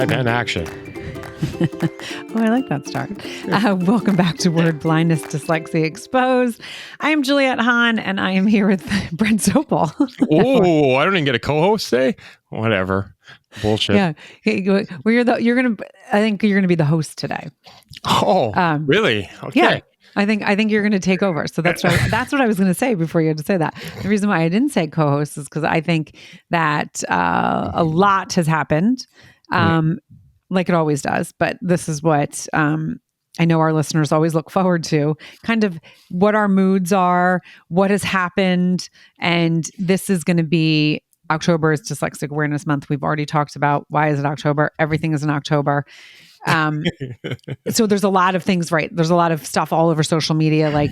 live and action. Oh, I like that start. Welcome back to Word Blindness Dyslexia Exposed. I am Juliette Hahn, and I am here with Brent Zopel. Oh, I don't even get a co-host today? Whatever. Bullshit. Yeah. Well, you're gonna. I think you're gonna be the host today. Oh, really? Okay. Yeah. I think you're going to take over. So that's what I was going to say before you had to say that. The reason why I didn't say co-host is because I think that a lot has happened, like it always does. But this is what I know our listeners always look forward to, kind of what our moods are, what has happened. And this is going to be October is Dyslexic Awareness Month. We've already talked about why is it October? Everything is in October. So there's a lot of things, right? There's a lot of stuff all over social media, like,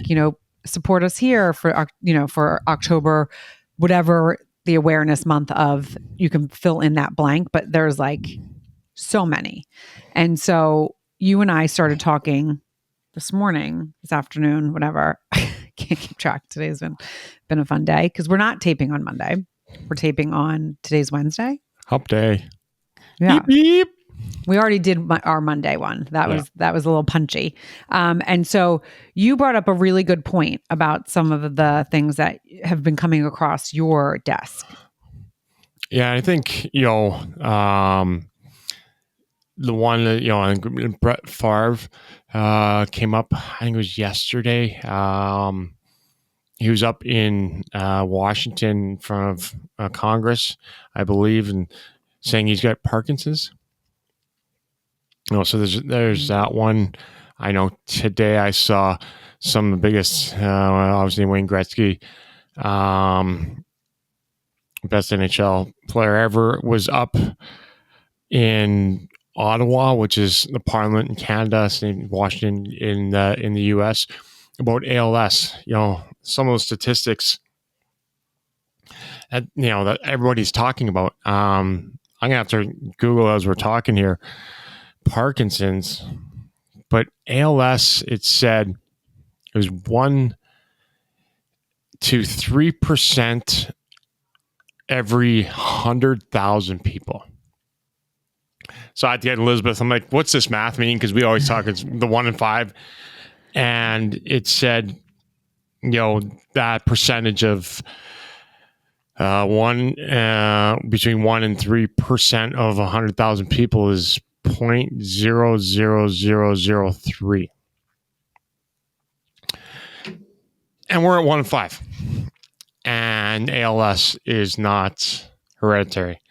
support us here for, for October, whatever the awareness month of, you can fill in that blank, but there's like so many. And so you and I started talking this afternoon, whatever. I can't keep track. Today's been a fun day because we're not taping on Monday. We're taping on today's Wednesday. Hump day. Yeah. Beep, beep. We already did our Monday one. That was a little punchy. And so you brought up a really good point about some of the things that have been coming across your desk. Yeah, I think, the one that, I think Brett Favre came up, I think it was yesterday. He was up in Washington in front of Congress, I believe, and saying he's got Parkinson's. So there's that one. I know today I saw some of the biggest, obviously Wayne Gretzky, best NHL player ever, was up in Ottawa, which is the Parliament in Canada, Washington in the U.S., about ALS. Some of those statistics that that everybody's talking about. I'm gonna have to Google as we're talking here. Parkinson's, but ALS, it said it was 1 to 3% every 100,000 people. So I had to get Elizabeth. I'm like, what's this math mean? Because we always talk it's the 1 in 5, and it said, that percentage of between 1 and 3% of 100,000 people is 0.00003, and we're at 1 in 5, and ALS is not hereditary.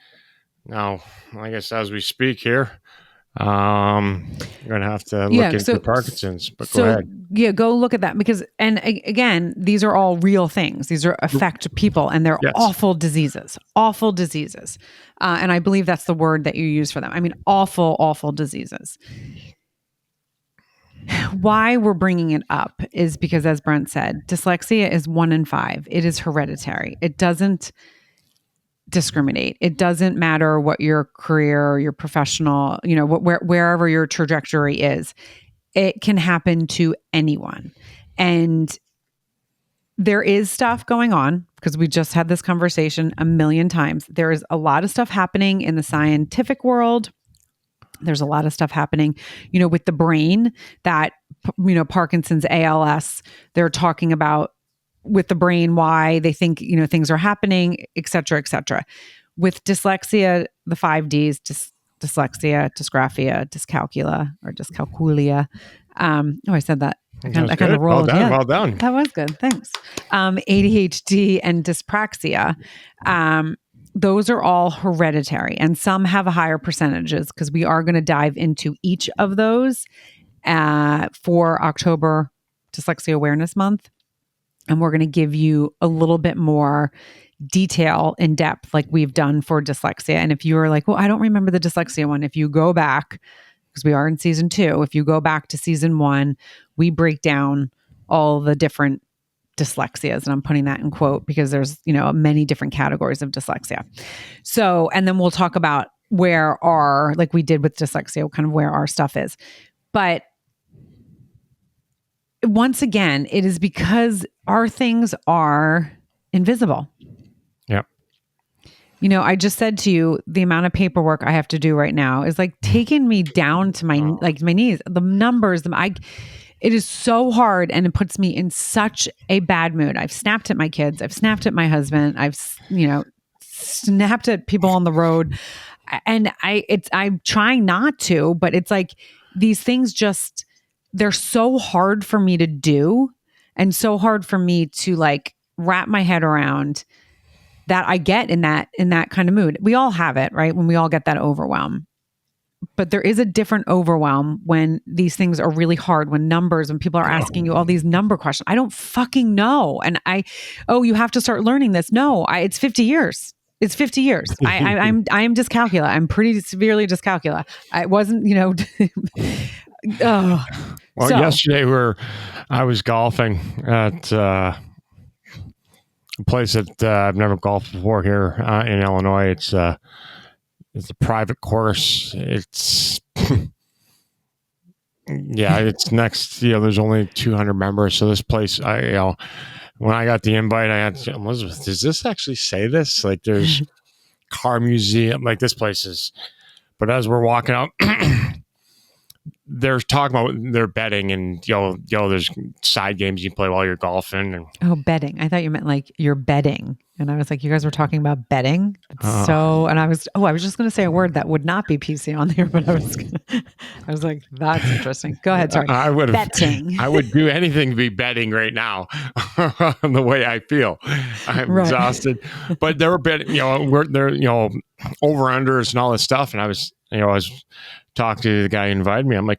Now, I guess as we speak here, you're going to have to look into Parkinson's, but go ahead. Yeah, go look at that because, and again, these are all real things. These are affect people, and they're awful diseases. And I believe that's the word that you use for them. I mean, awful diseases. Why we're bringing it up is because, as Brent said, dyslexia is 1 in 5. It is hereditary. It doesn't discriminate. It doesn't matter what your career or your professional, wherever your trajectory is. It can happen to anyone. And there is stuff going on because we just had this conversation a million times. There is a lot of stuff happening in the scientific world. There's a lot of stuff happening, with the brain that, Parkinson's, ALS, they're talking about with the brain, why they think, things are happening, et cetera, et cetera. With dyslexia, the 5 Ds, dyslexia, dysgraphia, dyscalculia, or dyscalculia. I said that. I kind of rolled. Well done. That was good. Thanks. ADHD and dyspraxia. Those are all hereditary, and some have higher percentages because we are going to dive into each of those for October Dyslexia Awareness Month. And we're going to give you a little bit more detail in depth like we've done for dyslexia. And if you are like, well, I don't remember the dyslexia one, if you go back, because we are in season 2, if you go back to season 1, we break down all the different dyslexias. And I'm putting that in quote because there's, many different categories of dyslexia. So, and then we'll talk about like we did with dyslexia, kind of where our stuff is. But once again, it is because our things are invisible. Yeah. You know, I just said to you, the amount of paperwork I have to do right now is like taking me down to my my knees. The numbers, it is so hard, and it puts me in such a bad mood. I've snapped at my kids. I've snapped at my husband. Snapped at people on the road, and I'm trying not to, but it's like these things just, they're so hard for me to do, and so hard for me to like wrap my head around, that I get in that kind of mood. We all have it, right? When we all get that overwhelm. But there is a different overwhelm when these things are really hard, when people are asking you all these number questions. I don't fucking know. And you have to start learning this. No, it's 50 years. It's 50 years. I am dyscalculia. I'm pretty severely dyscalculia. I wasn't, yesterday I was golfing at a place that I've never golfed before here in Illinois. It's a private course. It's it's next. There's only 200 members. So this place, when I got the invite, I had Elizabeth. Does this actually say this? Like, there's car museum. Like, this place is. But as we're walking out, they're talking about their betting, and there's side games you can play while you're golfing. And, betting. I thought you meant like you're betting. And I was like, you guys were talking about betting. And I was just going to say a word that would not be PC on there, but I was like, that's interesting. Go ahead. Sorry. Betting. I would do anything to be betting right now the way I feel. I'm exhausted, but there were betting, over unders and all this stuff. And I was talking to the guy who invited me. I'm like,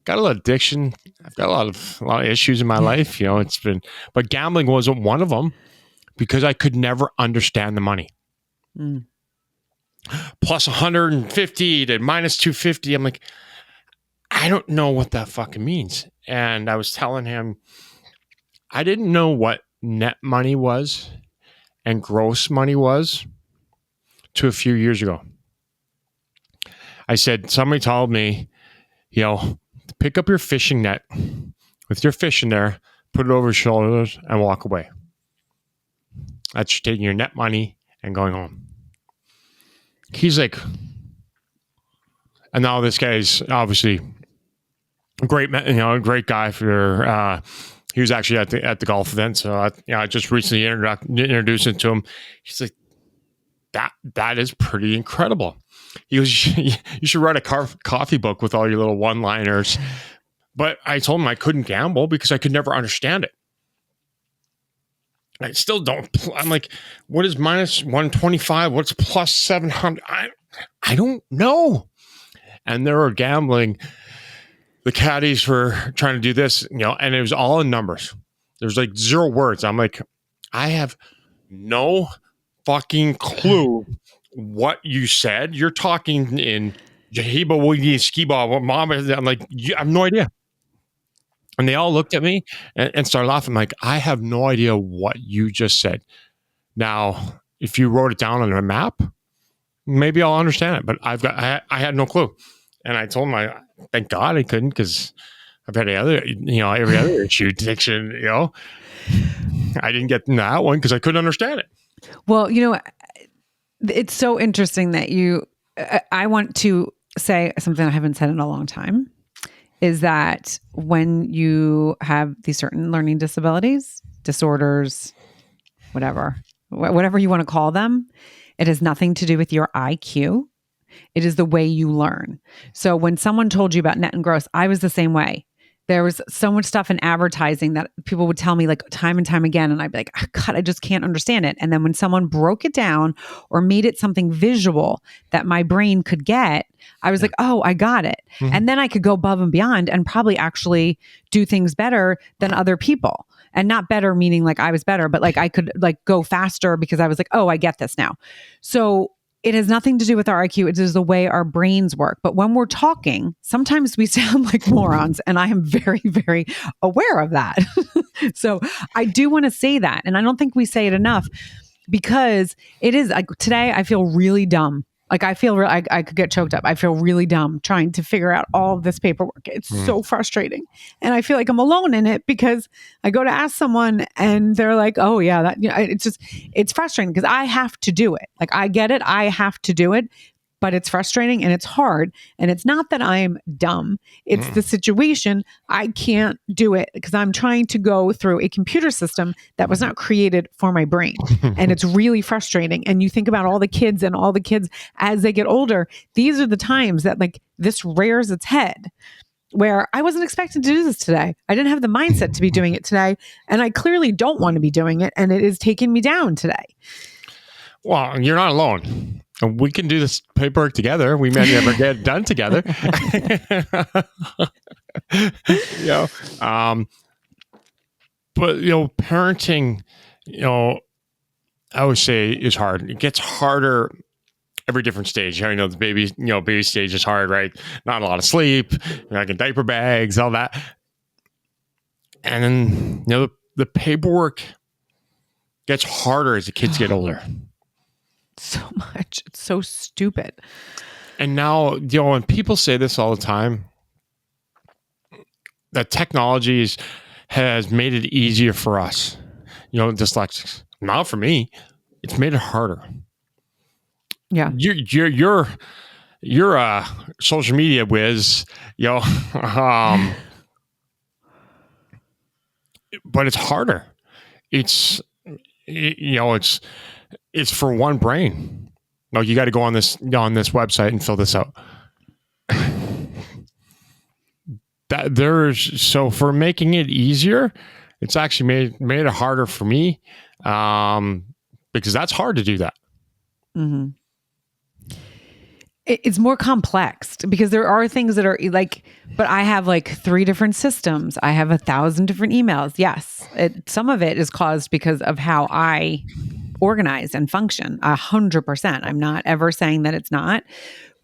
got a lot of addiction. I've got a lot of issues in my life. But gambling wasn't one of them, because I could never understand the money. Plus 150 to minus 250. I'm like, I don't know what that fucking means. And I was telling him, I didn't know what net money was and gross money was to a few years ago. I said, somebody told me, pick up your fishing net with your fish in there, put it over your shoulders, and walk away. That's taking your net money and going home. He's like, and now this guy's obviously a great guy for. He was actually at the golf event, so I just recently introduced him to him. He's like, that is pretty incredible. He goes, you should write a coffee book with all your little one-liners. But I told him I couldn't gamble because I could never understand it. I still don't. I'm like, what is minus 125? What's plus 700? I don't know. And they were gambling. The caddies were trying to do this, and it was all in numbers. There's like 0 words. I'm like, I have no fucking clue what you said. You're talking in Jahiba Wiggy Skiba Mama. I'm like, I have no idea. And they all looked at me and started laughing. I'm like, I have no idea what you just said. Now, if you wrote it down on a map, maybe I'll understand it. But I had no clue. And I told him, thank God I couldn't, because I've had every other issue, addiction, I didn't get in that one because I couldn't understand it. Well, it's so interesting that I want to say something I haven't said in a long time, is that when you have these certain learning disabilities, disorders, whatever you want to call them, it has nothing to do with your IQ. It is the way you learn. So when someone told you about net and gross, I was the same way. There was so much stuff in advertising that people would tell me like time and time again. And I'd be like, oh, God, I just can't understand it. And then when someone broke it down or made it something visual that my brain could get, I was like, oh, I got it. Mm-hmm. And then I could go above and beyond and probably actually do things better than other people. And not better meaning like I was better, but like I could like go faster because I was like, oh, I get this now. So it has nothing to do with our IQ. It is the way our brains work. But when we're talking, sometimes we sound like morons. And I am very, very aware of that. So I do want to say that. And I don't think we say it enough, because it is like today I feel really dumb Like I feel I could get choked up. I feel really dumb trying to figure out all of this paperwork. It's so frustrating. And I feel like I'm alone in it because I go to ask someone and they're like, oh yeah, that, it's frustrating because I have to do it. Like I get it. I have to do it, but it's frustrating and it's hard. And it's not that I'm dumb. It's the situation. I can't do it because I'm trying to go through a computer system that was not created for my brain. And it's really frustrating. And you think about all the kids as they get older, these are the times that like this rears its head where I wasn't expected to do this today. I didn't have the mindset to be doing it today. And I clearly don't want to be doing it. And it is taking me down today. Well, you're not alone. We can do this paperwork together. We may never get it done together. But parenting, I always say is hard. It gets harder every different stage. The baby stage is hard, right? Not a lot of sleep, like in diaper bags, all that. And then, the paperwork gets harder as the kids get older. So much. It's so stupid. And now, when people say this all the time, that technology has made it easier for us, dyslexics. Not for me. It's made it harder. Yeah. You're a social media whiz, but it's harder. It's for one brain. No, you got to go on this website and fill this out. For making it easier, it's actually made it harder for me, because that's hard to do that. Mm-hmm. It's more complex because there are things that are like, but I have like 3 different systems. I have 1,000 different emails. Yes. Some of it is caused because of how I organize and function 100%. I'm not ever saying that it's not,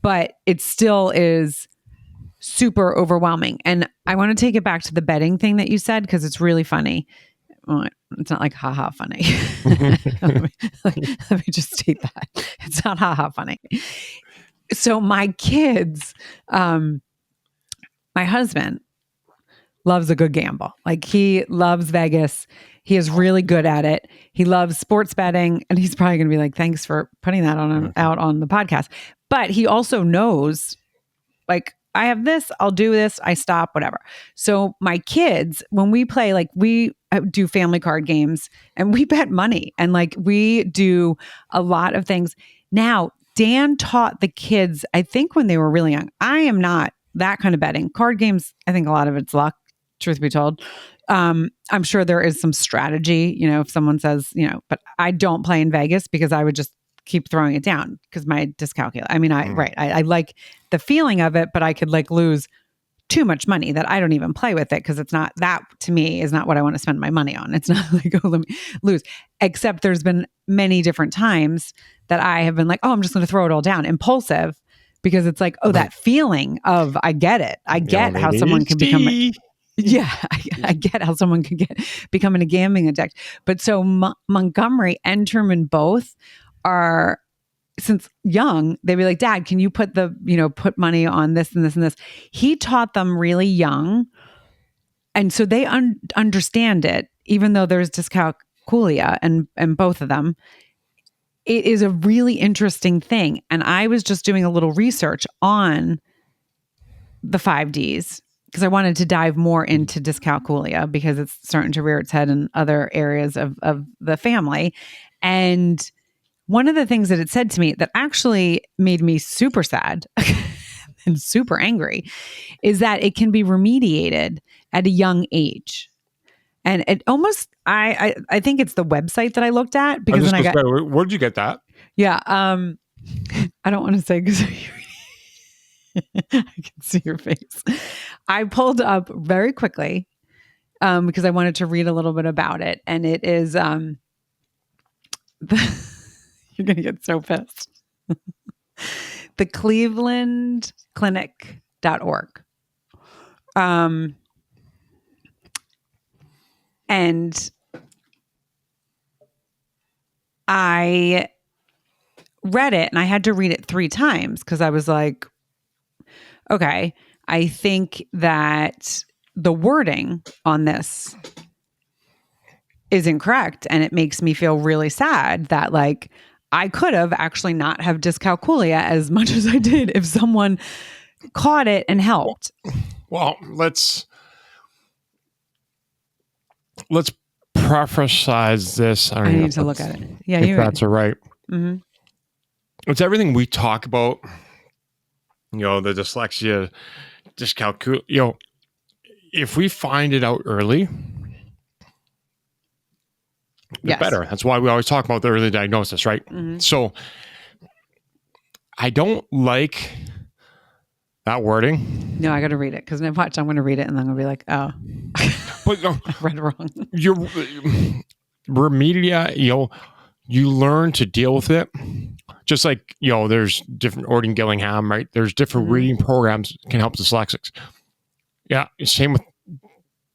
but it still is super overwhelming. And I want to take it back to the bedding thing that you said, because it's really funny. Well, it's not like haha funny. let me just state that. It's not haha funny. So my kids, my husband loves a good gamble. Like he loves Vegas. He is really good at it. He loves sports betting, and he's probably going to be like, thanks for putting that out on the podcast. But he also knows, like, I have this, I'll do this, I stop, whatever. So my kids, when we play, like we do family card games and we bet money and like we do a lot of things. Now, Dan taught the kids, I think when they were really young. I am not that kind of betting. Card games, I think a lot of it's luck, truth be told. I'm sure there is some strategy, if someone says, but I don't play in Vegas because I would just keep throwing it down because my dyscalculia. I mean, I like the feeling of it, but I could like lose too much money that I don't even play with it because it's not, that to me is not what I want to spend my money on. It's not like, oh, let me lose. Except there's been many different times that I have been like, oh, I'm just going to throw it all down. Impulsive, because it's like, oh, that feeling of, I get it. I get how someone can become I get how someone can become a gambling addict. But so Montgomery and Truman both are, since young, they'd be like, Dad, can you put put money on this and this and this? He taught them really young. And so they understand it, even though there's dyscalculia and both of them. It is a really interesting thing. And I was just doing a little research on the 5Ds because I wanted to dive more into dyscalculia because it's starting to rear its head in other areas of the family. And one of the things that it said to me that actually made me super sad and super angry is that it can be remediated at a young age. And it almost, I think it's the website that I looked at because where'd you get that? Yeah. I don't want to say because I can see your face. I pulled up very quickly because I wanted to read a little bit about it. And it is, you're going to get so pissed. The clevelandclinic.org. And I read it and I had to read it 3 times because I was like, okay, I think that the wording on this is incorrect. And it makes me feel really sad that like I could have actually not have dyscalculia as much as I did if someone caught it and helped. Well, let's preface this. I need to look at it. Yeah, if that's all right. Mm-hmm. It's everything we talk about. The dyslexia, dyscalculia. If we find it out early, the better. That's why we always talk about the early diagnosis, right? Mm-hmm. So I don't like that wording. No, I got to read it because I'm going to read it and then I'm going to be like, oh, but I read it wrong. You're remedia, you learn to deal with it. Just like, there's different Orton Gillingham, right? There's different reading programs that can help dyslexics. Yeah, same with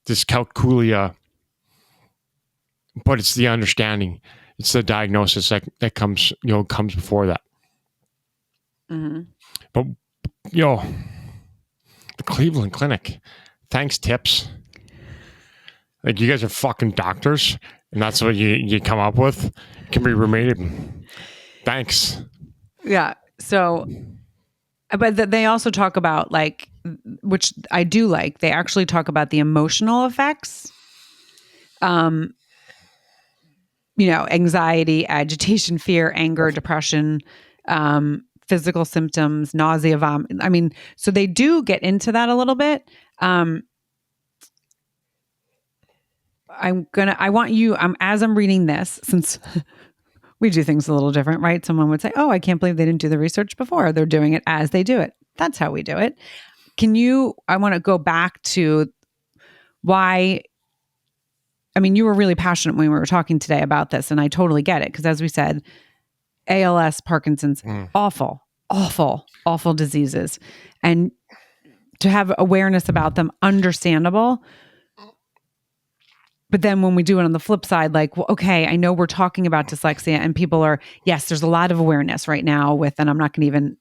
dyscalculia. But it's the understanding. It's the diagnosis that comes before that. Mm-hmm. But, the Cleveland Clinic, thanks tips. Like, you guys are fucking doctors, and that's what you come up with. It can be remediated. Thanks. Yeah. So, but they also talk about like, which I do like, they actually talk about the emotional effects. Anxiety, agitation, fear, anger, depression, physical symptoms, nausea, vomit. I mean, so they do get into that a little bit. I want you, as I'm reading this, since we do things a little different, right? Someone would say, oh, I can't believe they didn't do the research before. They're doing it as they do it. That's how we do it. I want to go back to why. I mean, you were really passionate when we were talking today about this, and I totally get it. Because as we said, ALS, Parkinson's, awful, awful, awful diseases. And to have awareness about them, understandable. But then when we do it on the flip side, like, well, okay, I know we're talking about dyslexia and people are, yes, there's a lot of awareness right now with, and I'm not going to even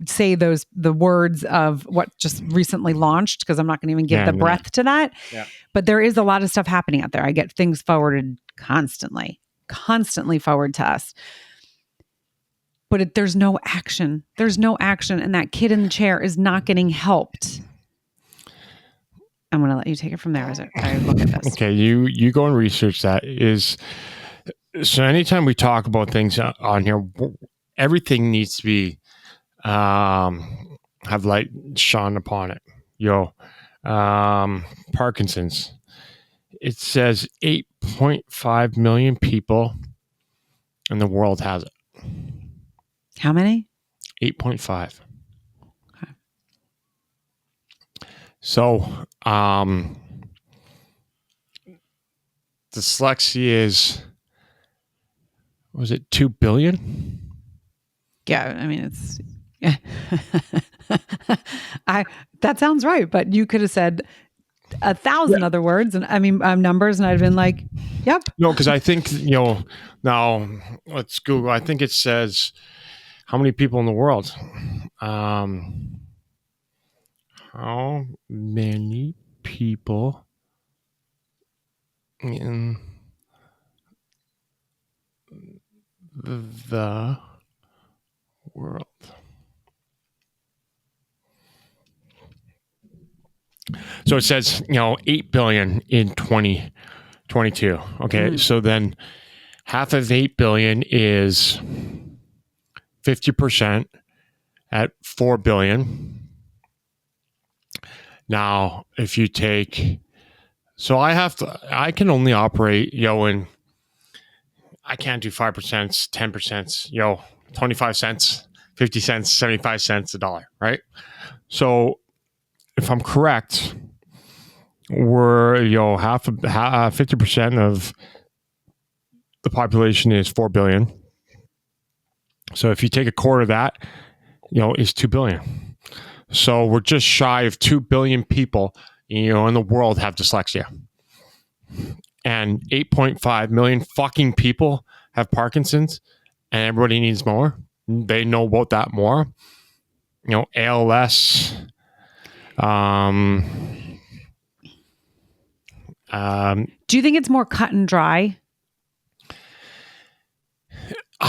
say the words of what just recently launched because I'm not going to even give the breath to that. Yeah. But there is a lot of stuff happening out there. I get things forwarded constantly forward to us. But there's no action. There's no action. And that kid in the chair is not getting helped. I'm going to let you take it from there as I look at this. Okay, you go and research that. So anytime we talk about things on here, everything needs to be have light shone upon it. Parkinson's. It says 8.5 million people in the world has it. How many? 8.5. Okay. So, dyslexia is, was it 2 billion? Yeah, I mean, it's... that sounds right, but you could have said 1,000 other words and numbers, and I'd have been like, yep. No, because I think, now let's Google. I think it says how many people in the world. How many people in the world? So it says, 8 billion in 2022. Okay. So then half of 8 billion is 50% at 4 billion. Now, if you take, so I can only operate, and I can't do 5%, 10%, 25 cents, 50 cents, 75 cents, $1, right? So if I'm correct, we're, 50% of the population is 4 billion. So if you take a quarter of that, is 2 billion. So we're just shy of 2 billion people, in the world have dyslexia. And 8.5 million fucking people have Parkinson's. and everybody needs more. They know about that more. ALS. Do you think it's more cut and dry?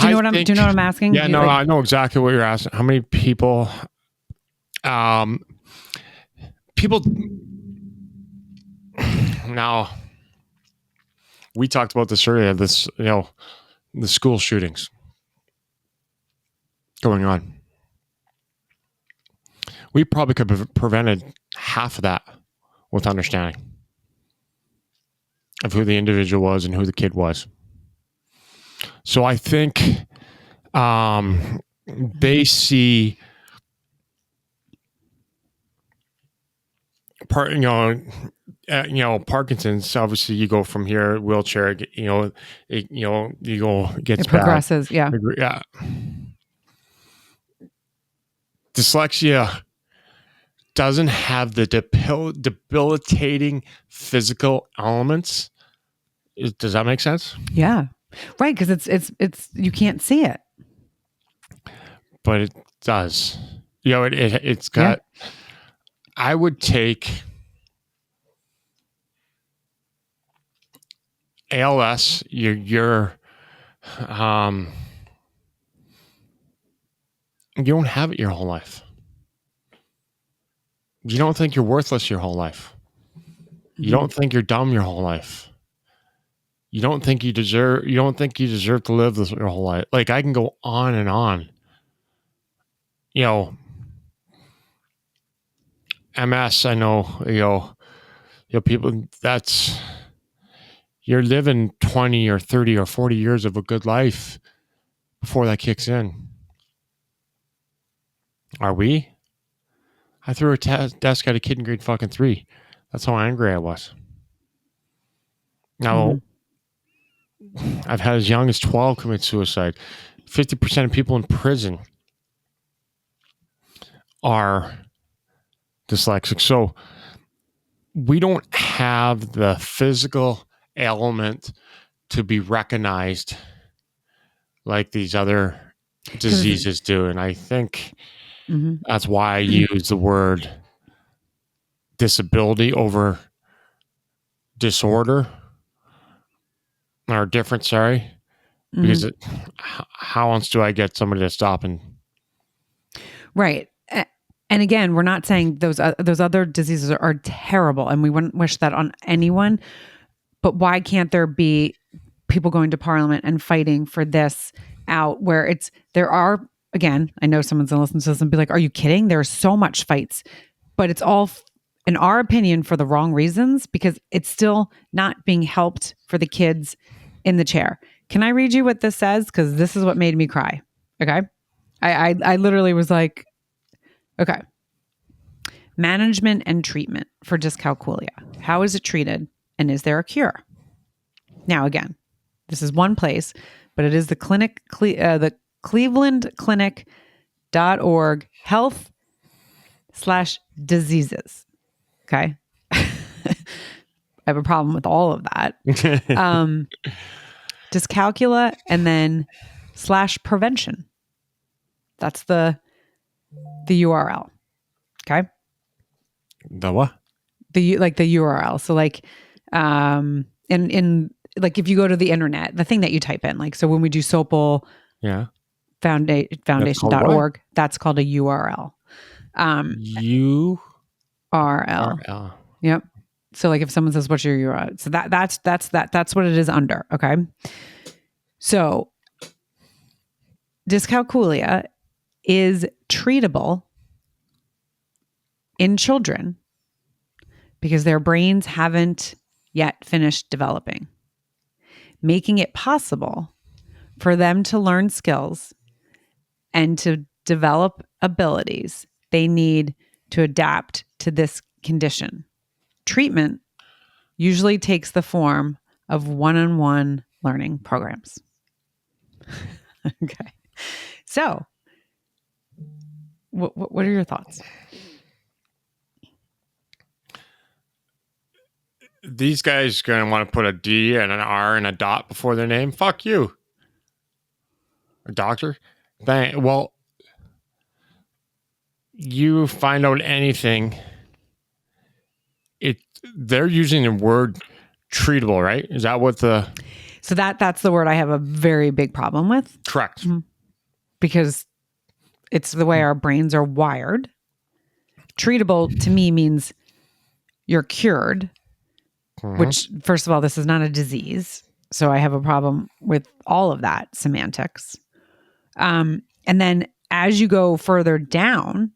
Do you know what I'm asking? Yeah, no, I know exactly what you're asking. How many people? People. Now, we talked about this earlier. This, the school shootings going on. We probably could have prevented half of that with understanding of who the individual was and who the kid was. So I think they see Parkinson's. Obviously, you go from here wheelchair. You go gets it progresses. Bad. Yeah. Dyslexia doesn't have the debilitating physical elements. Does that make sense? Yeah, right. Because it's you can't see it, but it does. It's got. Yeah. I would take ALS. You don't have it your whole life. You don't think you're worthless your whole life. You don't think you're dumb your whole life. You don't think you deserve to live this your whole life. Like, I can go on and on. MS, I know, people, you're living 20 or 30 or 40 years of a good life before that kicks in. Are we? I threw a desk at a kid in grade fucking 3. That's how angry I was. Now, I've had as young as 12 commit suicide. 50% of people in prison are dyslexic. So we don't have the physical element to be recognized like these other diseases do. And I think that's why I use the word disability over disorder or different, because how else do I get somebody to stop and right. And again, we're not saying those other diseases are terrible, and we wouldn't wish that on anyone. But why can't there be people going to Parliament and fighting for this out? Where there are, again, I know someone's gonna listen to this and be like, "Are you kidding?" There's so much fights, but it's all, in our opinion, for the wrong reasons, because it's still not being helped for the kids in the chair. Can I read you what this says? Because this is what made me cry. Okay, I literally was like, okay. Management and treatment for dyscalculia. How is it treated, and is there a cure? Now, again, this is one place, but it is the clevelandclinic.org health/diseases. Okay. I have a problem with all of that. Dyscalculia and then /prevention. That's the URL. Okay. The what? The URL. So in if you go to the internet, the thing that you type in, so when we do Sopal foundation.org, that's called a URL. URL. Yep. So if someone says, what's your URL? So that's what it is under. Okay. So dyscalculia is treatable in children because their brains haven't yet finished developing, making it possible for them to learn skills and to develop abilities they need to adapt to this condition. Treatment usually takes the form of one-on-one learning programs. Okay. So, what are your thoughts? These guys are going to want to put a D and an R and a dot before their name. Fuck you. A doctor? Well, you find out anything, they're using the word treatable, right? Is that what the... So that's the word I have a very big problem with. Correct. Because it's the way our brains are wired. Treatable to me means you're cured, which, first of all, this is not a disease. So I have a problem with all of that semantics. And then as you go further down,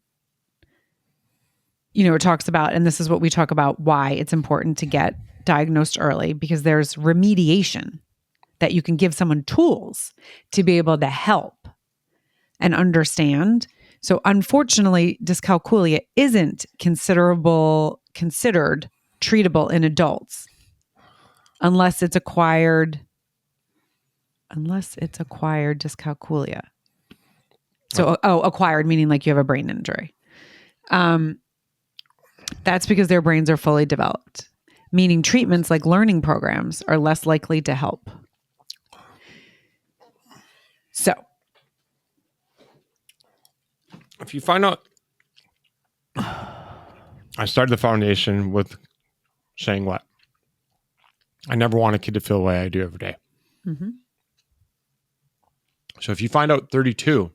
it talks about, and this is what we talk about, why it's important to get diagnosed early, because there's remediation that you can give someone tools to be able to help and understand. So unfortunately, dyscalculia isn't considered treatable in adults unless it's acquired dyscalculia. So, acquired meaning like you have a brain injury. That's because their brains are fully developed, meaning treatments like learning programs are less likely to help. So, if you find out, I started the foundation with saying what? I never want a kid to feel the way I do every day. Mm-hmm. So if you find out 32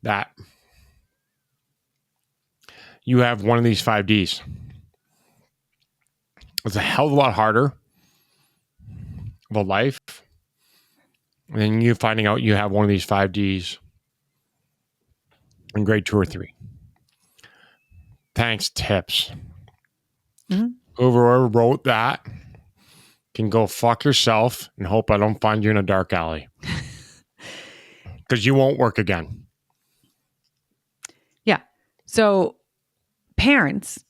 that you have one of these 5Ds, it's a hell of a lot harder of a life than you finding out you have one of these 5Ds in grade 2 or 3. Thanks, tips. Mm-hmm. Whoever wrote that can go fuck yourself and hope I don't find you in a dark alley. Because you won't work again. Yeah. So parents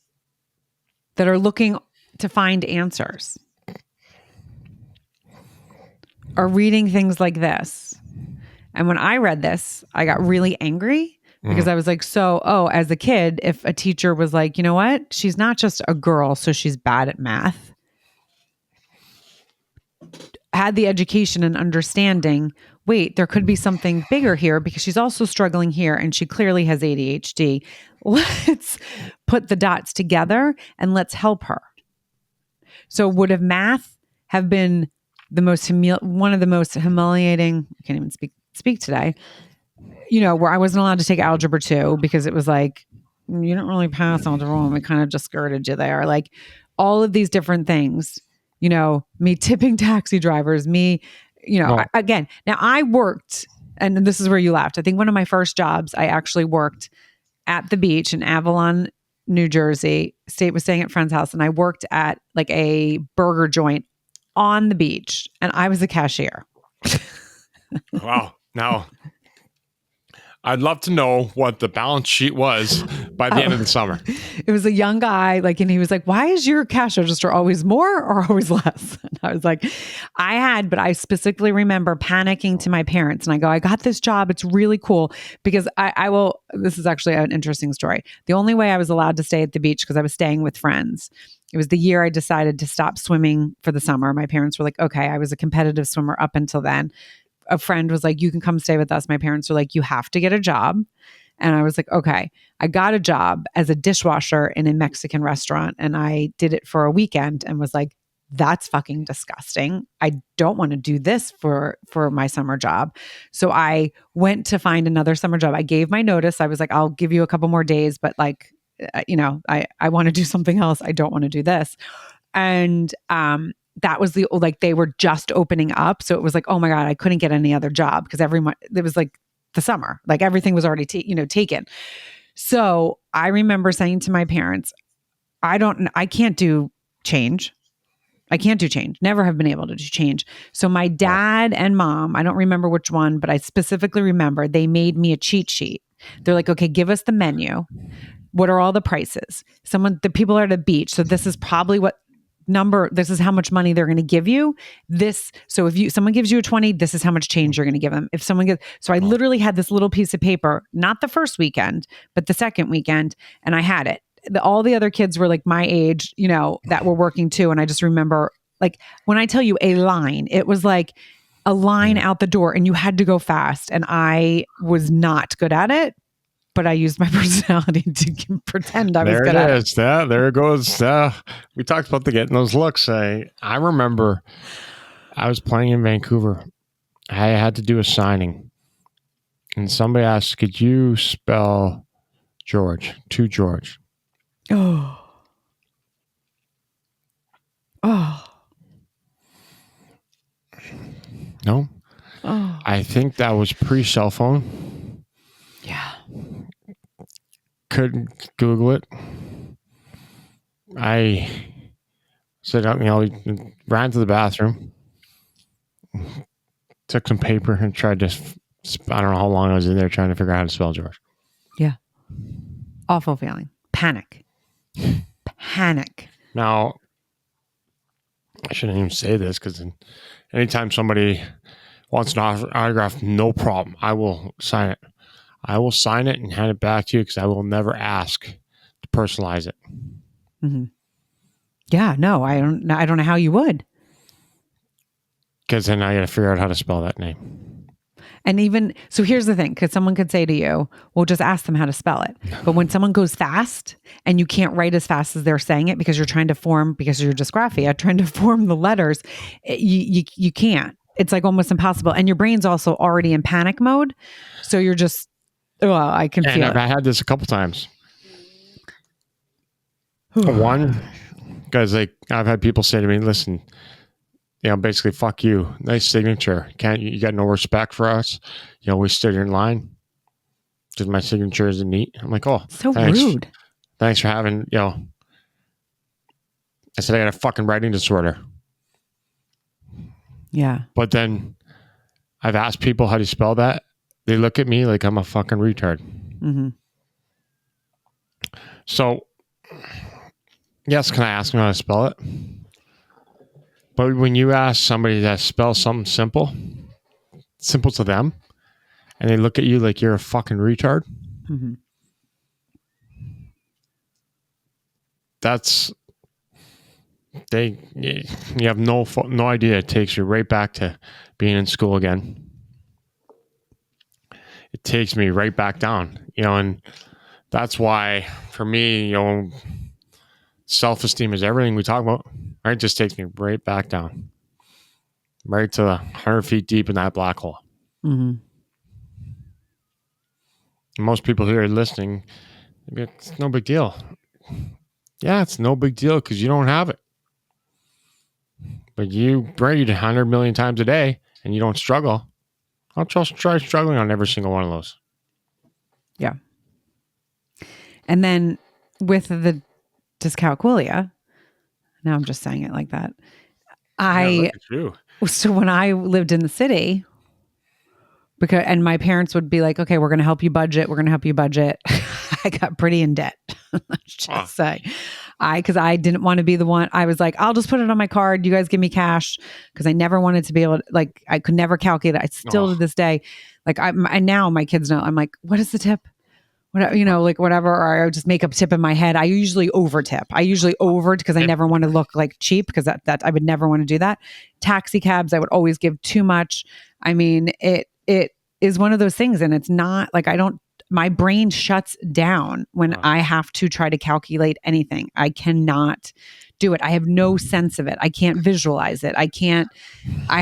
that are looking to find answers are reading things like this. And when I read this, I got really angry because I was like, as a kid, if a teacher was like, you know what? She's not just a girl, so she's bad at math. Had the education and understanding, wait, there could be something bigger here because she's also struggling here and she clearly has ADHD. Let's put the dots together and let's help her. So would have math have been one of the most humiliating, I can't even speak today, where I wasn't allowed to take algebra 2 because it was like, you don't really pass algebra 1. We kind of just skirted you there. Like all of these different things, me tipping taxi drivers, again, now I worked, and this is where you laughed. I think one of my first jobs, I actually worked at the beach in Avalon, New Jersey. Was staying at a friend's house, and I worked at like a burger joint on the beach, and I was a cashier. Wow. Now, I'd love to know what the balance sheet was by the end of the summer. It was a young guy, and he was like, why is your cash register always more or always less? And I was like, but I specifically remember panicking to my parents, and I go, I got this job. It's really cool because this is actually an interesting story. The only way I was allowed to stay at the beach because I was staying with friends. It was the year I decided to stop swimming for the summer. My parents were like, okay, I was a competitive swimmer up until then. A friend was like, you can come stay with us. My parents were like, you have to get a job. And I was like, okay. I got a job as a dishwasher in a Mexican restaurant. And I did it for a weekend and was like, that's fucking disgusting. I don't want to do this for my summer job. So I went to find another summer job. I gave my notice. I was like, I'll give you a couple more days, but I want to do something else. I don't want to do this. And, that was they were just opening up. So it was like, oh my God, I couldn't get any other job because it was like the summer, like everything was already taken. So I remember saying to my parents, I can't do change. I can't do change. Never have been able to do change. So my dad and mom, I don't remember which one, but I specifically remember they made me a cheat sheet. They're like, okay, give us the menu. What are all the prices? The people are at a beach. So this is probably this is how much money they're going to give you. So if someone gives you a 20, this is how much change you're going to give them. So I literally had this little piece of paper, not the first weekend, but the second weekend. And I had it. All the other kids were like my age, that were working too. And I just remember when I tell you a line, it was like a line out the door and you had to go fast. And I was not good at it, but I used my personality to pretend I was good at it. There it goes. We talked about getting those looks. I remember I was playing in Vancouver. I had to do a signing. And somebody asked, could you spell George to George? Oh. Oh. No. Oh. I think that was pre-cell phone. Yeah. Couldn't Google it. I said, ran to the bathroom, took some paper and tried to, I don't know how long I was in there trying to figure out how to spell George. Yeah. Awful feeling. Panic. Now, I shouldn't even say this because anytime somebody wants an autograph, no problem. I will sign it. I will sign it and hand it back to you because I will never ask to personalize it. Mm-hmm. Yeah, no, I don't know how you would. Because then I got to figure out how to spell that name. And even, so here's the thing, because someone could say to you, well, just ask them how to spell it. But when someone goes fast and you can't write as fast as they're saying it because you're trying to form, because of your dysgraphia, trying to form the letters, you can't. It's like almost impossible. And your brain's also already in panic mode. So you're just, I can feel it. I had this a couple times. One, because I've had people say to me, listen, basically, fuck you. Nice signature. You got no respect for us? We stood in line because my signature isn't neat. I'm like, oh, so thanks. Rude. Thanks for having, I said, I got a fucking writing disorder. Yeah. But then I've asked people how do you spell that. They look at me like I'm a fucking retard. Mm-hmm. So, yes, can I ask them how to spell it? But when you ask somebody to spell something simple to them, and they look at you like you're a fucking retard, mm-hmm. You have no idea. It takes you right back to being in school again. It takes me right back down, and that's why for me, self-esteem is everything we talk about. Right, it just takes me right back down, right to the 100 feet deep in that black hole. Mm-hmm. Most people who are listening, it's no big deal. Yeah, it's no big deal because you don't have it. But you read 100 million times a day and you don't struggle. I'll just try struggling on every single one of those. Yeah. And then with the dyscalculia, now I'm just saying it like that. So when I lived in the city, and my parents would be like, okay, we're going to help you budget. I got pretty in debt. Let's just say because I didn't want to be the one. I was like, I'll just put it on my card. You guys give me cash because I never wanted to be able to, I could never calculate it. I still to this day, now my kids know, I'm like, what is the tip? Whatever, or I would just make up tip in my head. I usually over tip. Because I never want to look like cheap because that I would never want to do that. Taxi cabs, I would always give too much. I mean, it is one of those things, and it's not like my brain shuts down when I have to try to calculate anything. I cannot do it. I have no sense of it. I can't visualize it. I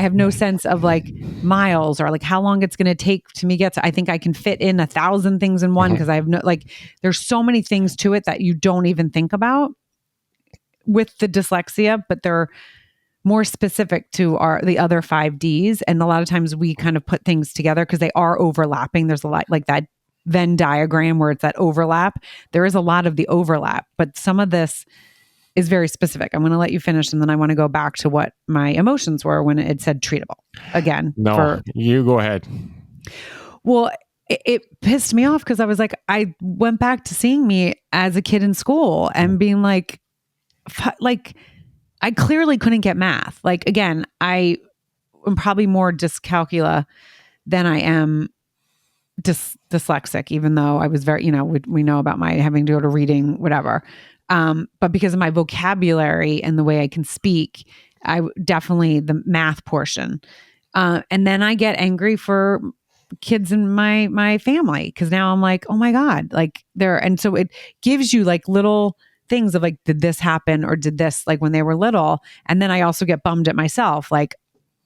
have no sense of miles or how long it's going to take to me get to. I think I can fit in 1,000 things in one because I have no, there's so many things to it that you don't even think about with the dyslexia, but they're more specific to the other 5Ds. And a lot of times we kind of put things together because they are overlapping. There's a lot like that Venn diagram where it's that overlap. There is a lot of the overlap, but some of this is very specific. I'm going to let you finish, and then I want to go back to what my emotions were when it said treatable. Again, you go ahead. Well, it pissed me off because I was like, I went back to seeing me as a kid in school and being like I clearly couldn't get math. Again, I am probably more dyscalculia than I am dyslexic, even though I was very, we know about my having to go to reading, whatever. But because of my vocabulary and the way I can speak, I definitely the math portion. And then I get angry for kids in my family because now I'm like, oh my God, like there. And so it gives you like little things of like, did this happen or did this like when they were little? And then I also get bummed at myself. Like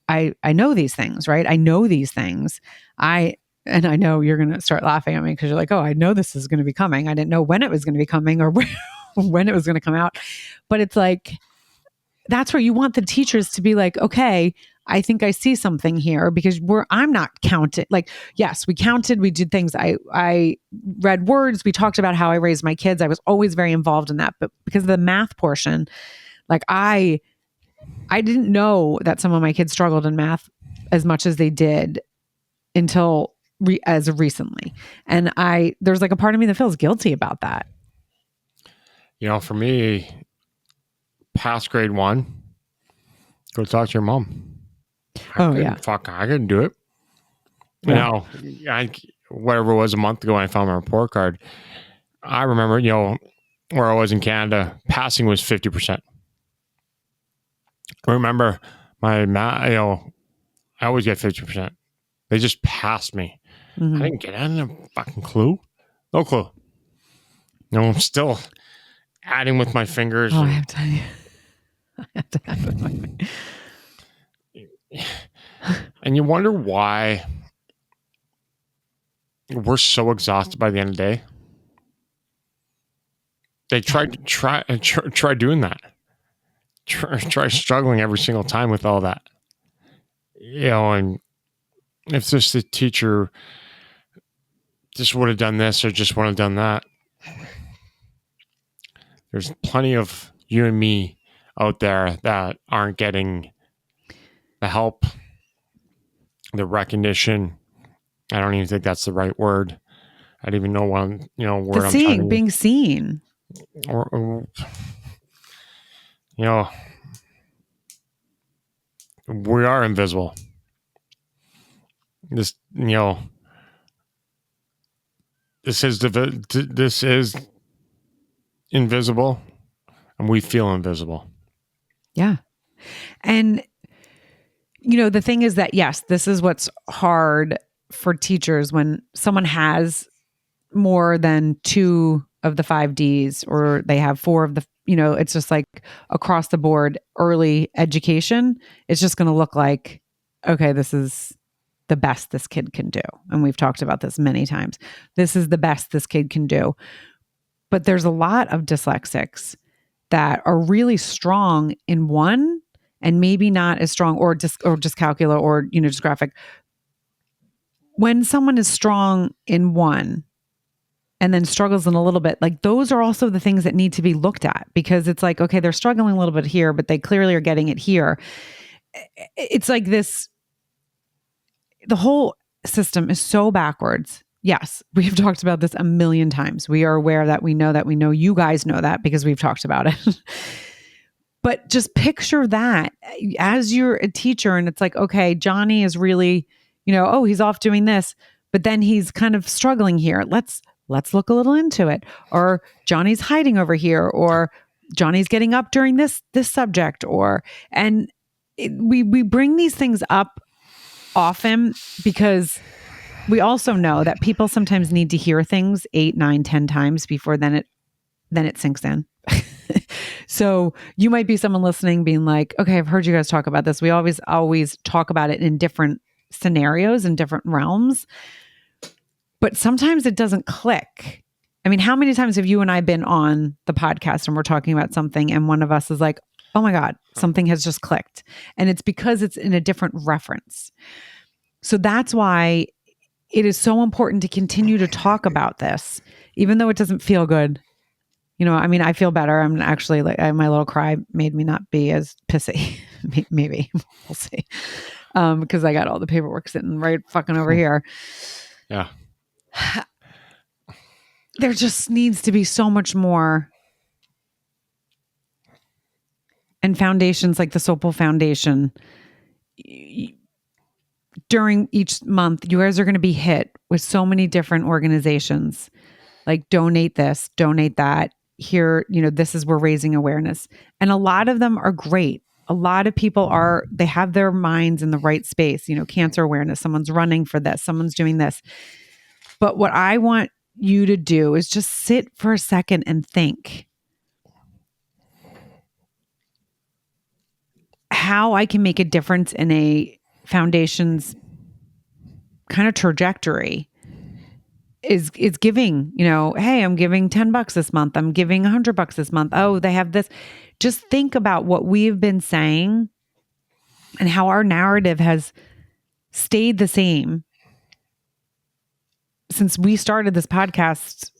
I know these things, right? I know these things. And I know you're going to start laughing at me because you're like, oh, I know this is going to be coming. I didn't know when it was going to be coming or when it was going to come out. But it's like, that's where you want the teachers to be like, okay, I think I see something here because I'm not counting. Like, yes, we counted, we did things. I read words. We talked about how I raised my kids. I was always very involved in that. But because of the math portion, like I didn't know that some of my kids struggled in math as much as they did until as of recently. And there's like a part of me that feels guilty about that. For me, past grade 1, go talk to your mom. I couldn't do it. Yeah. Whatever it was a month ago when I found my report card, I remember, where I was in Canada, passing was 50%. I remember my math, I always get 50%. They just passed me. Mm-hmm. I didn't get any fucking clue. No clue. I'm still adding with my fingers. I have to tell you. I have to add with my fingers. And you wonder why we're so exhausted by the end of the day. They try doing that. Try struggling every single time with all that. And if just the teacher just would have done this or just would have done that. There's plenty of you and me out there that aren't getting the help, the recognition. I don't even think that's the right word. I don't even know what word being seen. Or we are invisible. This is invisible, and we feel invisible. Yeah. And the thing is that, yes, this is what's hard for teachers when someone has more than 2 of the 5 Ds, or they have 4 of the, it's just like across the board early education. It's just going to look like, okay, this is the best this kid can do. And we've talked about this many times. This is the best this kid can do. But there's a lot of dyslexics that are really strong in one and maybe not as strong, or dyscalculia, or, dysgraphic. When someone is strong in one and then struggles in a little bit, like those are also the things that need to be looked at, because it's like, okay, they're struggling a little bit here, but they clearly are getting it here. It's like this, the whole system is so backwards. Yes, we've talked about this a million times. We are aware that we know you guys know that because we've talked about it. But just picture that as you're a teacher and it's like, okay, Johnny is really, he's off doing this, but then he's kind of struggling here. Let's look a little into it. Or Johnny's hiding over here, or Johnny's getting up during this subject, we bring these things up often because we also know that people sometimes need to hear things 8, 9, 10 times before then it sinks in. So you might be someone listening being like, okay, I've heard you guys talk about this. We always talk about it in different scenarios and different realms, but sometimes it doesn't click. I mean, how many times have you and I been on the podcast and we're talking about something and one of us is like, oh my God, something has just clicked. And it's because it's in a different reference. So that's why it is so important to continue to talk about this, even though it doesn't feel good. I feel better. I'm actually like, my little cry made me not be as pissy. Maybe we'll see. Because I got all the paperwork sitting right fucking over here. Yeah. There just needs to be so much more. And foundations like the Sopal Foundation, during each month, you guys are going to be hit with so many different organizations. Like donate this, donate that. Here, this is, we're raising awareness. And a lot of them are great. a lot of people they have their minds in the right space, cancer awareness, someone's running for this, someone's doing this. But what I want you to do is just sit for a second and think how I can make a difference in a foundation's kind of trajectory is giving, hey, I'm giving $10 this month. I'm giving $100 this month. Oh, they have this. Just think about what we've been saying and how our narrative has stayed the same since we started this podcast.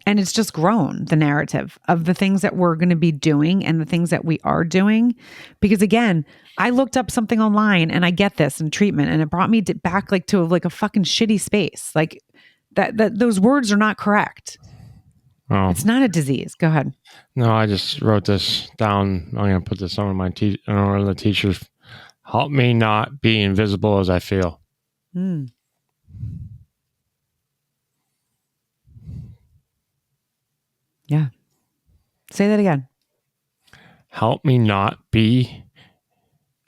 And it's just grown, the narrative of the things that we're going to be doing and the things that we are doing. Because again, I looked up something online and I get this in treatment and it brought me back to a fucking shitty space. Like that those words are not correct. Oh. It's not a disease. Go ahead. No, I just wrote this down. I'm going to put this on the teachers. Help me not be invisible as I feel. Yeah. Say that again. Help me not be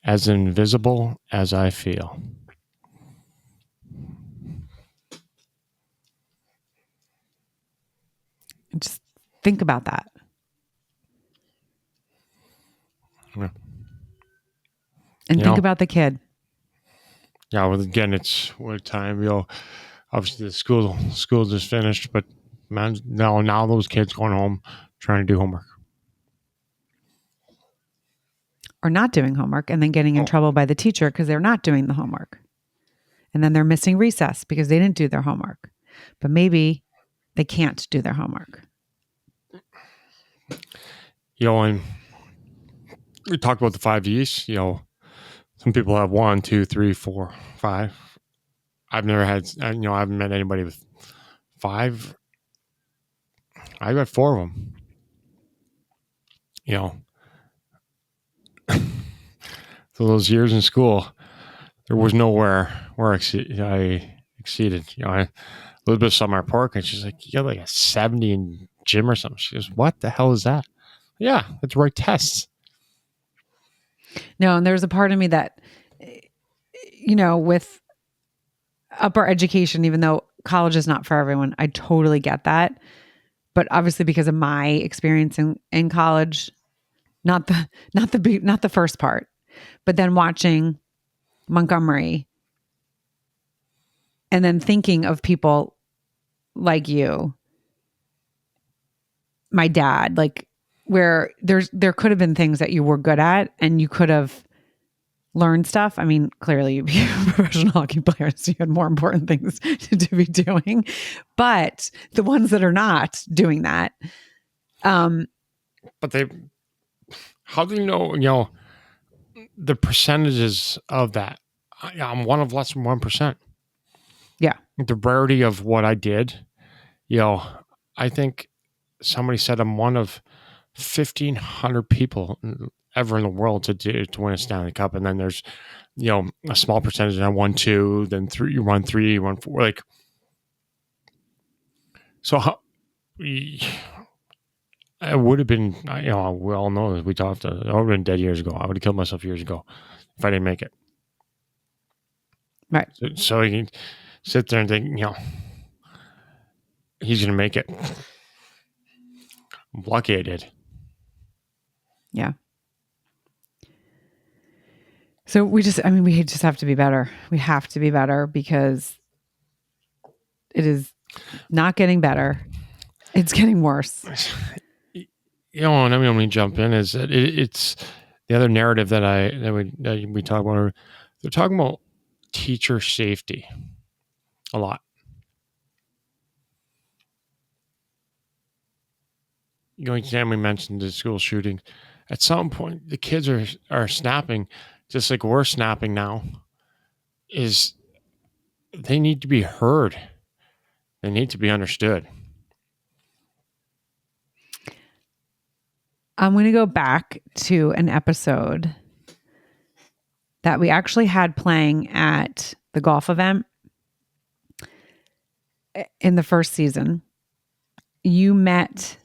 as invisible as I feel. Just think about that. Yeah. And think about the kid. Yeah, well, again, it's what time, obviously the school just finished, but man, now those kids going home trying to do homework. Or not doing homework and then getting in trouble by the teacher because they're not doing the homework. And then they're missing recess because they didn't do their homework. But maybe they can't do their homework. And we talked about the 5 Ds. Some people have 1, 2, 3, 4, 5. I've never had, I haven't met anybody with 5. I got 4 of them. So those years in school, there was nowhere where I exceeded. Elizabeth saw my report and she's like, "You got like a 70 in gym or something." She goes, "What the hell is that?" Yeah, that's right tests. No, and there's a part of me that, with upper education, even though college is not for everyone, I totally get that. But obviously, because of my experience in college, not the first part, but then watching Montgomery and then thinking of people like you, my dad, where there could have been things that you were good at and you could have learned stuff. I mean, clearly you'd be a professional hockey player, so you had more important things to be doing. But the ones that are not doing that, but how do you know, the percentages of that? I'm one of less than 1%. Yeah. The rarity of what I did, I think somebody said I'm one of 1,500 people ever in the world to win a Stanley Cup. And then there's, a small percentage that I won 2, then 3, you run 3, you run 4. So how, it would have been, we all know that we talked, I would have been dead years ago. I would have killed myself years ago if I didn't make it. Right. So you can sit there and think, he's going to make it. I'm lucky I did. Yeah. So we just have to be better. We have to be better because it is not getting better. It's getting worse. And I mean, when we jump in is that it's the other narrative that we talk about. They're talking about teacher safety a lot. Sam, we mentioned the school shooting. At some point, the kids are snapping, just like we're snapping now. Is they need to be heard. They need to be understood. I'm going to go back to an episode that we actually had playing at the golf event in the first season. You met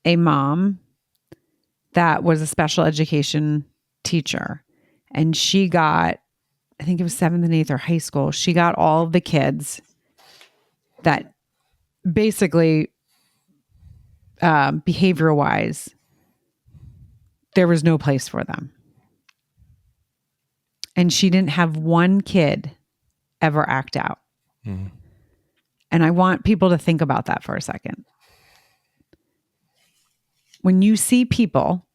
a mom that was a special education teacher. And she got, I think it was 7th and 8th or high school. She got all of the kids that basically, behavioral wise, there was no place for them. And she didn't have one kid ever act out. Mm-hmm. And I want people to think about that for a second. When you see people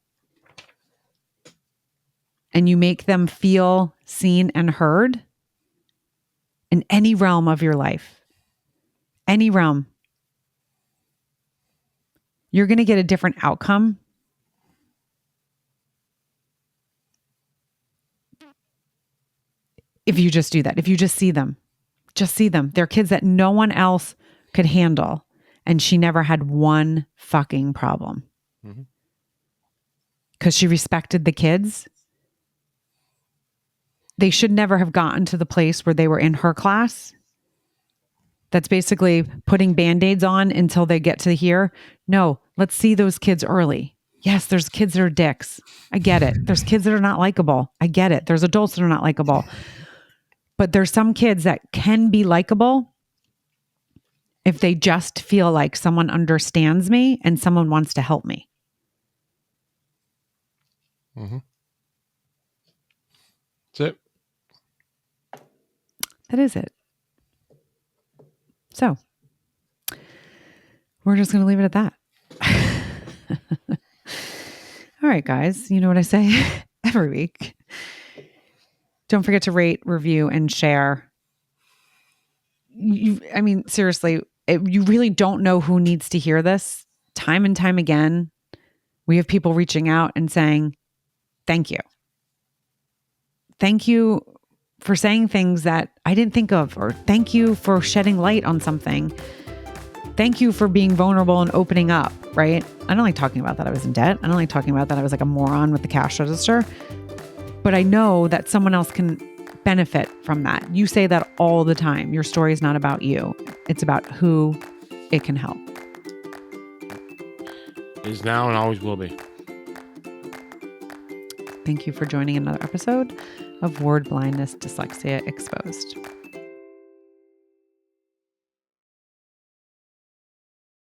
and you make them feel seen and heard in any realm of your life, any realm, you're going to get a different outcome. If you just do that, if you just see them. They're kids that no one else could handle. And she never had one fucking problem. Because she respected the kids. They should never have gotten to the place where they were in her class. That's basically putting Band-Aids on until they get to here. No, let's see those kids early. Yes, there's kids that are dicks. I get it. There's kids that are not likable. I get it. There's adults that are not likable. But there's some kids that can be likable if they just feel like someone understands me and someone wants to help me. Mm-hmm. That's it. That is it. So, we're just going to leave it at that. All right, guys. You know what I say every week. Don't forget to rate, review, and share. Seriously, you really don't know who needs to hear this. Time and time again, we have people reaching out and saying, thank you. Thank you for saying things that I didn't think of, or thank you for shedding light on something. Thank you for being vulnerable and opening up, right? I don't like talking about that I was in debt. I don't like talking about that I was like a moron with the cash register. But I know that someone else can benefit from that. You say that all the time. Your story is not about you. It's about who it can help. Is now and always will be. Thank you for joining another episode of Word Blindness Dyslexia Exposed.